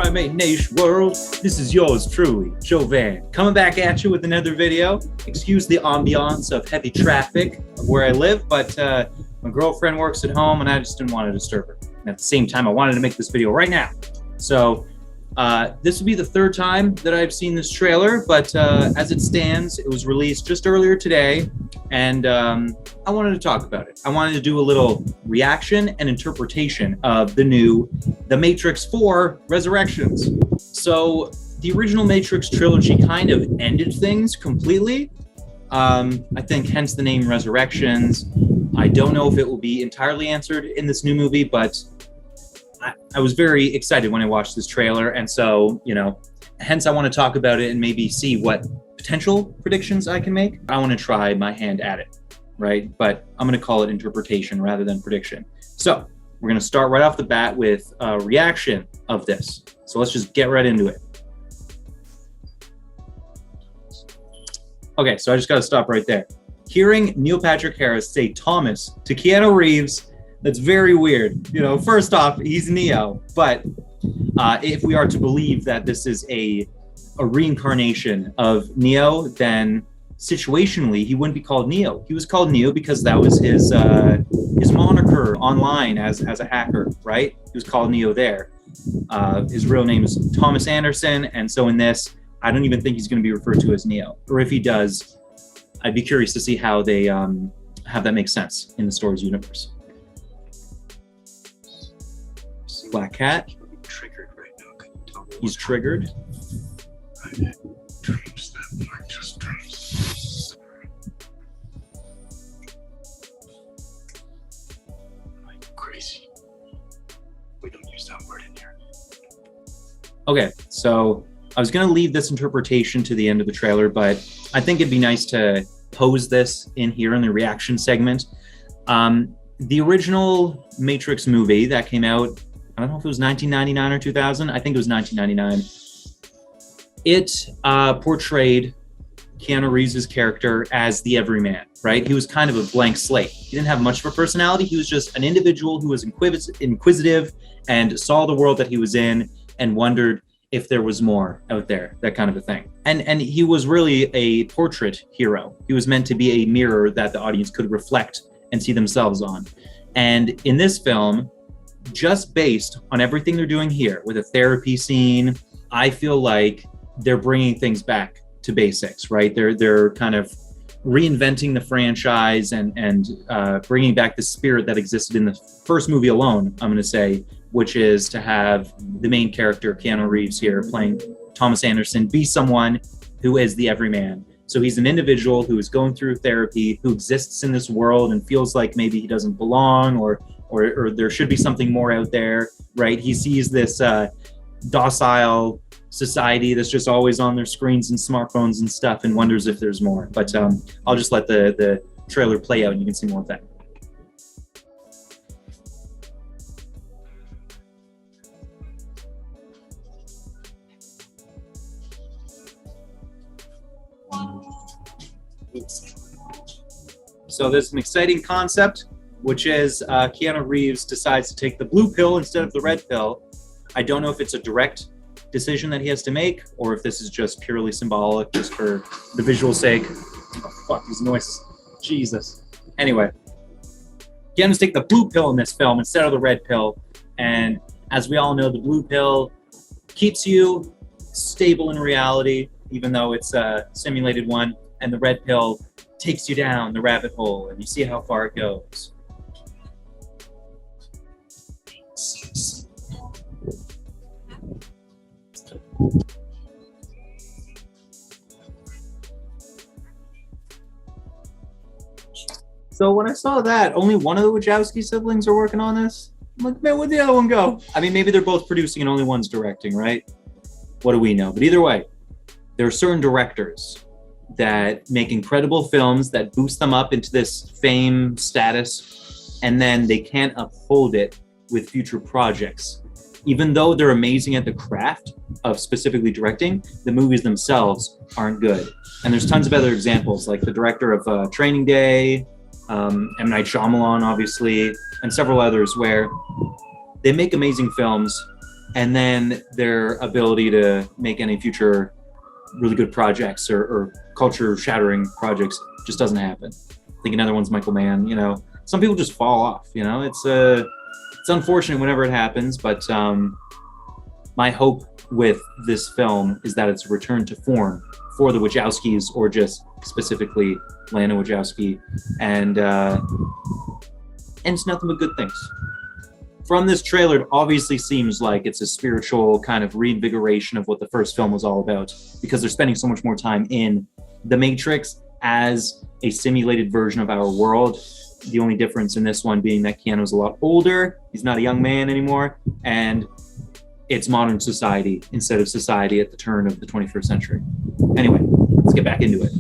Primate Nation world, this is yours truly, Joe Van, coming back at you with another video. Excuse the ambiance of heavy traffic of where I live, but my girlfriend works at home and I just didn't want to disturb her. And at the same time, I wanted to make this video right now. So this will be the third time that I've seen this trailer, but as it stands, it was released just earlier today, and I wanted to talk about it. I wanted to do a little reaction and interpretation of The Matrix 4 Resurrections. So the original Matrix trilogy kind of ended things completely. I think hence the name Ressurections. I don't know if it will be entirely answered in this new movie, but I was very excited when I watched this trailer, and so, you know, hence I want to talk about it and maybe see what potential predictions I can make. I want to try my hand at it, right? But I'm going to call it interpretation rather than prediction. So we're going to start right off the bat with a reaction of this. So let's just get right into it. Okay, so I just got to stop right there. Hearing Neil Patrick Harris say Thomas to Keanu Reeves, that's very weird. You know, first off, he's Neo, but if we are to believe that this is a reincarnation of Neo, then situationally he wouldn't be called Neo. He was called Neo because that was his moniker online as a hacker, right? He was called Neo there. His real name is Thomas Anderson, and so in this, I don't even think he's going to be referred to as Neo. Or if he does, I'd be curious to see how they have that make sense in the story's universe. Black Cat. Triggered right now. He's triggered. Dreams that are just dreams. Like crazy. We don't use that word in here. Okay, so I was going to leave this interpretation to the end of the trailer, but I think it'd be nice to pose this in here in the reaction segment. The original Matrix movie that came out, I don't know if it was 1999 or 2000. I think it was 1999. It portrayed Keanu Reeves' character as the everyman, right? He was kind of a blank slate. He didn't have much of a personality. He was just an individual who was inquisitive and saw the world that he was in and wondered if there was more out there, that kind of a thing. And he was really a portrait hero. He was meant to be a mirror that the audience could reflect and see themselves on. And in this film, just based on everything they're doing here with a therapy scene, I feel like they're bringing things back to basics, right? They're kind of reinventing the franchise and bringing back the spirit that existed in the first movie alone, I'm going to say, which is to have the main character, Keanu Reeves here, playing Thomas Anderson, be someone who is the everyman. So he's an individual who is going through therapy, who exists in this world and feels like maybe he doesn't belong or there should be something more out there, right? He sees this docile society that's just always on their screens and smartphones and stuff and wonders if there's more. But I'll just let the trailer play out and you can see more of that. So there's an exciting concept, which is Keanu Reeves decides to take the blue pill instead of the red pill. I don't know if it's a direct decision that he has to make, or if this is just purely symbolic, just for the visual sake. Oh, fuck, these noises. Jesus. Anyway, he has to take the blue pill in this film instead of the red pill. And as we all know, the blue pill keeps you stable in reality, even though it's a simulated one. And the red pill takes you down the rabbit hole, and you see how far it goes. So when I saw that only one of the Wachowski siblings are working on this, I'm like, man, where'd the other one go? I mean, maybe they're both producing and only one's directing, right? What do we know? But either way, there are certain directors that make incredible films that boost them up into this fame status, and then they can't uphold it with future projects. Even though they're amazing at the craft of specifically directing, the movies themselves aren't good. And there's tons of other examples, like the director of Training Day, M. Night Shyamalan, obviously, and several others, where they make amazing films, and then their ability to make any future really good projects or culture-shattering projects just doesn't happen. I think another one's Michael Mann. You know, some people just fall off. You know, it's unfortunate whenever it happens, but my hope with this film is that it's a return to form for the Wachowskis, or just specifically Lana Wachowski, and it's nothing but good things. From this trailer, it obviously seems like it's a spiritual kind of reinvigoration of what the first film was all about, because they're spending so much more time in the Matrix as a simulated version of our world. The only difference in this one being that Keanu's a lot older, he's not a young man anymore, and it's modern society instead of society at the turn of the 21st century. Anyway, let's get back into it.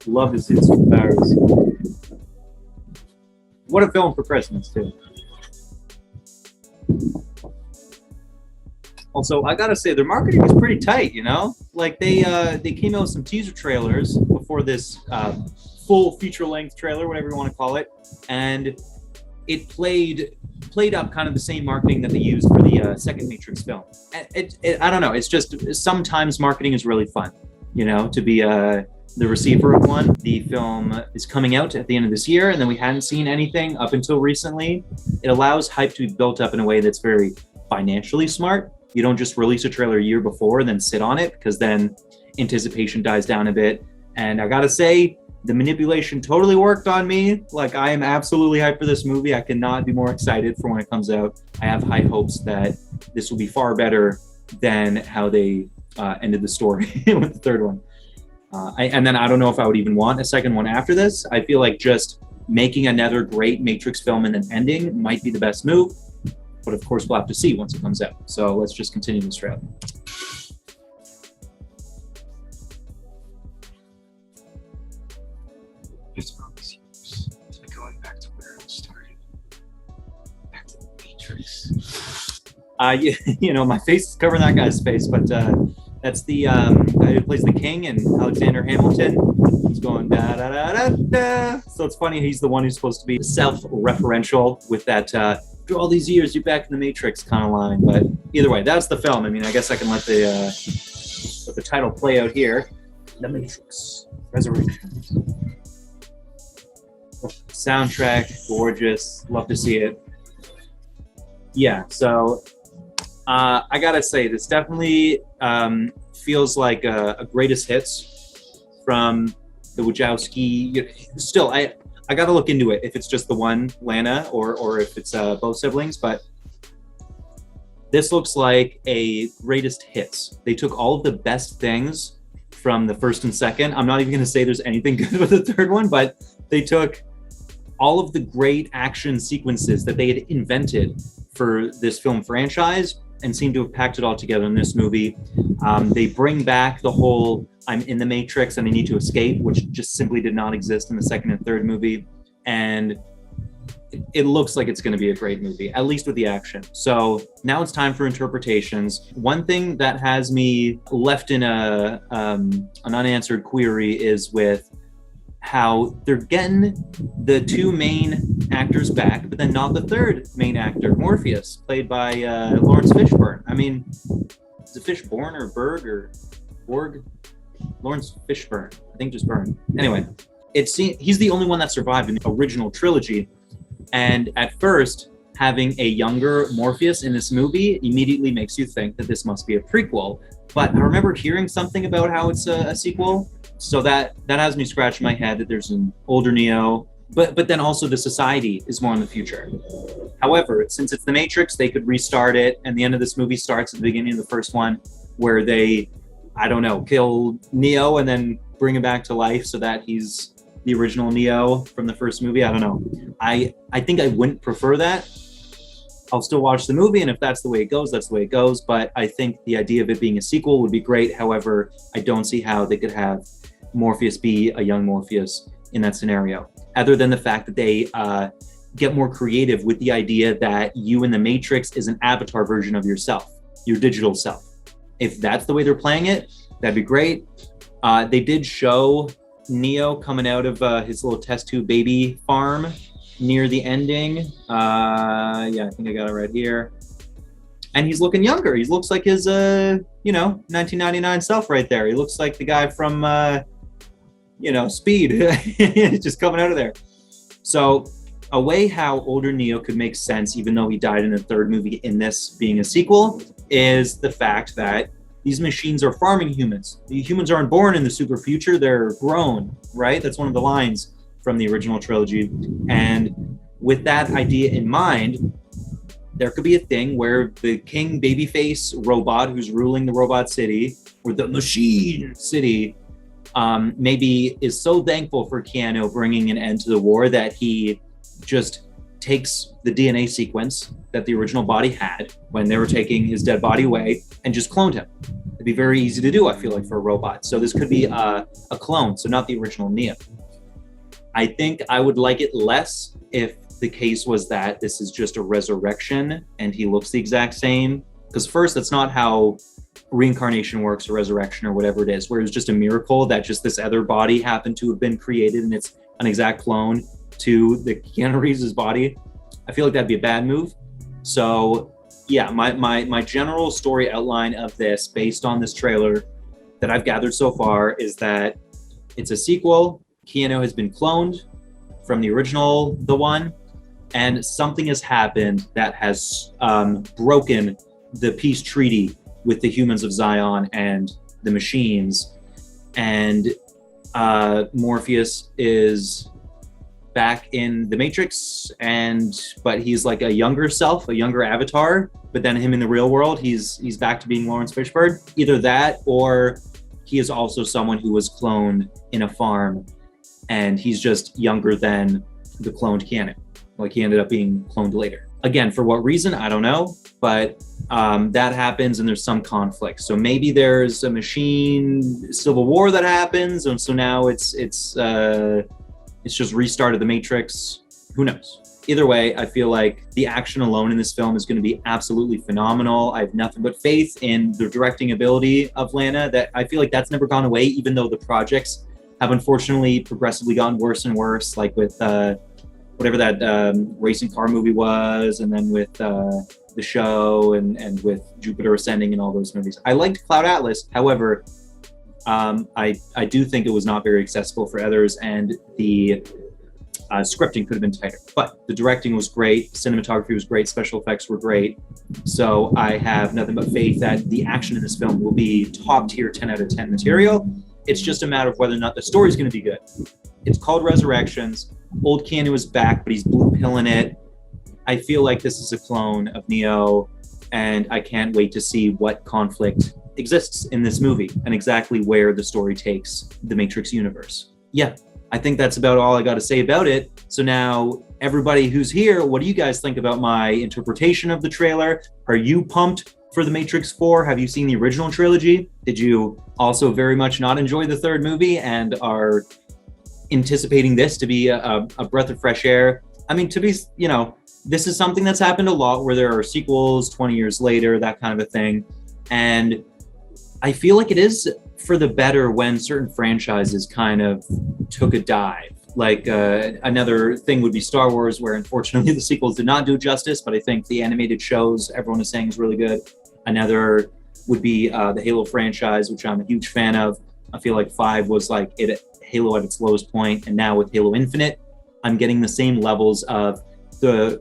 Love to see the superpowers. What a film for Christmas, too. Also, I gotta say, their marketing is pretty tight, you know? Like, they came out with some teaser trailers before this full feature-length trailer, whatever you want to call it, and it played up kind of the same marketing that they used for the second Matrix film. I don't know, it's just, sometimes marketing is really fun, you know, to be the receiver of one. The film is coming out at the end of this year, and then we hadn't seen anything up until recently. It allows hype to be built up in a way that's very financially smart. You don't just release a trailer a year before and then sit on it, because then anticipation dies down a bit. And I gotta say, the manipulation totally worked on me. Like, I am absolutely hyped for this movie. I cannot be more excited for when it comes out. I have high hopes that this will be far better than how they ended the story with the third one. And then I don't know if I would even want a second one after this. I feel like just making another great Matrix film and then ending might be the best move. But of course, we'll have to see once it comes out. So let's just continue this trailer. It's probably going back to where it started. Back to the Matrix. You know, my face is covering that guy's face, but that's the guy who plays the king, and Alexander Hamilton. He's going da da da da da. So it's funny, he's the one who's supposed to be self-referential with that after all these years, you're back in the Matrix kind of line. But either way, that's the film. I mean, I guess I can let the title play out here. The Matrix, Ressurections. Soundtrack, gorgeous. Love to see it. Yeah, so I gotta say, this definitely feels like a greatest hits from the Wachowski. Still, I gotta look into it if it's just the one Lana or if it's both siblings, but this looks like a greatest hits. They took all of the best things from the first and second. I'm not even gonna say there's anything good with the third one, but they took all of the great action sequences that they had invented for this film franchise and seem to have packed it all together in this movie. They bring back the whole I'm in the Matrix and I need to escape, which just simply did not exist in the second and third movie. And it looks like it's going to be a great movie, at least with the action. So now it's time for interpretations. One thing that has me left in an unanswered query is with how they're getting the two main actors back, but then not the third main actor, Morpheus, played by Lawrence Fishburne. I mean, is it Fishburne or Berg or Borg? Lawrence Fishburne, I think just Burn. Anyway, he's the only one that survived in the original trilogy. And at first, having a younger Morpheus in this movie immediately makes you think that this must be a prequel. But I remember hearing something about how it's a sequel. So that has me scratching my head that there's an older Neo, but then also the society is more in the future. However, since it's the Matrix, they could restart it, and the end of this movie starts at the beginning of the first one, where they, I don't know, kill Neo and then bring him back to life so that he's the original Neo from the first movie. I don't know. I think I wouldn't prefer that. I'll still watch the movie, and if that's the way it goes, that's the way it goes. But I think the idea of it being a sequel would be great. However, I don't see how they could have Morpheus be a young Morpheus in that scenario, other than the fact that they get more creative with the idea that you in the Matrix is an avatar version of yourself, your digital self. If that's the way they're playing it, That'd be great. They did show Neo coming out of his little test tube baby farm near the ending. Yeah, I think I got it right here. And he's looking younger. He looks like his, 1999 self right there. He looks like the guy from, Speed, just coming out of there. So a way how older Neo could make sense, even though he died in the third movie in this being a sequel, is the fact that these machines are farming humans. The humans aren't born in the super future, they're grown, right? That's one of the lines from the original trilogy. And with that idea in mind, there could be a thing where the king babyface robot who's ruling the robot city, or the machine city, maybe is so thankful for Keanu bringing an end to the war that he just takes the DNA sequence that the original body had when they were taking his dead body away and just cloned him. It'd be very easy to do, I feel like, for a robot. So this could be a clone, so not the original Neo. I think I would like it less if the case was that this is just a resurrection and he looks the exact same. Because first, that's not how reincarnation works, or resurrection, or whatever it is, where it's just a miracle that just this other body happened to have been created and it's an exact clone to the Keanu Reeves' body. I feel like that'd be a bad move. So yeah, my general story outline of this, based on this trailer that I've gathered so far, is that it's a sequel. Keanu has been cloned from the original, the one, and something has happened that has broken the peace treaty with the humans of Zion and the machines. And Morpheus is back in the Matrix, but he's like a younger self, a younger avatar. But then him in the real world, he's back to being Lawrence Fishburne. Either that, or he is also someone who was cloned in a farm, and he's just younger than the cloned Keanu. Like, he ended up being cloned later. Again, for what reason, I don't know, but that happens and there's some conflict. So maybe there's a machine civil war that happens, and so now it's just restarted the Matrix. Who knows? Either way, I feel like the action alone in this film is going to be absolutely phenomenal. I have nothing but faith in the directing ability of Lana. That I feel like that's never gone away, even though the projects have unfortunately progressively gotten worse and worse, like with whatever that racing car movie was, and then with The Show, and with Jupiter Ascending and all those movies. I liked Cloud Atlas, however, I do think it was not very accessible for others, and the scripting could have been tighter. But the directing was great, cinematography was great, special effects were great. So I have nothing but faith that the action in this film will be top tier 10 out of 10 material. It's just a matter of whether or not the story is going to be good. It's called Ressurections. Old Keanu is back, but he's blue pilling it. I feel like this is a clone of Neo, and I can't wait to see what conflict exists in this movie and exactly where the story takes the Matrix universe. Yeah, I think that's about all I got to say about it. So now, everybody who's here, what do you guys think about my interpretation of the trailer? Are you pumped for The Matrix 4? Have you seen the original trilogy? Did you also very much not enjoy the third movie and are anticipating this to be a breath of fresh air? I mean, this is something that's happened a lot, where there are sequels 20 years later, that kind of a thing. And I feel like it is for the better when certain franchises kind of took a dive. Like another thing would be Star Wars, where unfortunately the sequels did not do justice, but I think the animated shows everyone is saying is really good. Another would be the Halo franchise, which I'm a huge fan of. I feel like 5 was like Halo at its lowest point, and now with Halo Infinite, I'm getting the same levels of their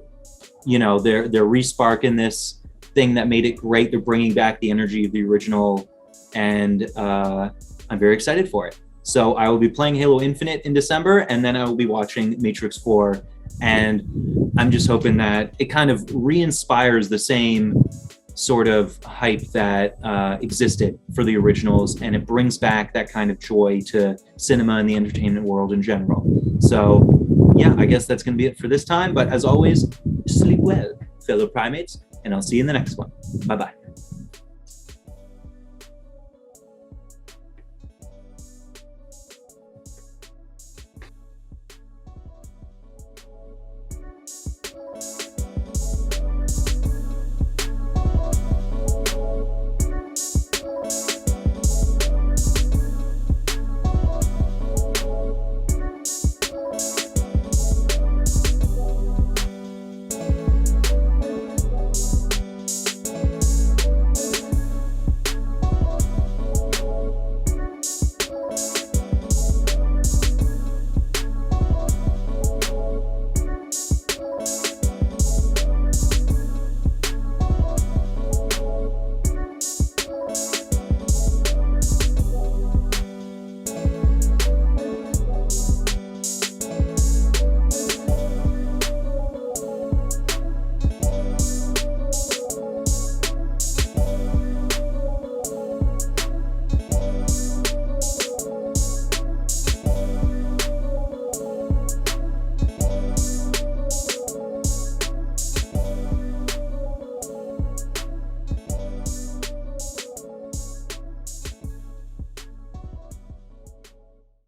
respark in this thing that made it great. They're bringing back the energy of the original, and I'm very excited for it. So I will be playing Halo Infinite in December, and then I will be watching Matrix 4, and I'm just hoping that it kind of re-inspires the same sort of hype that existed for the originals, and it brings back that kind of joy to cinema and the entertainment world in general. So yeah, I guess that's going to be it for this time, but as always, sleep well, fellow primates, and I'll see you in the next one. Bye-bye.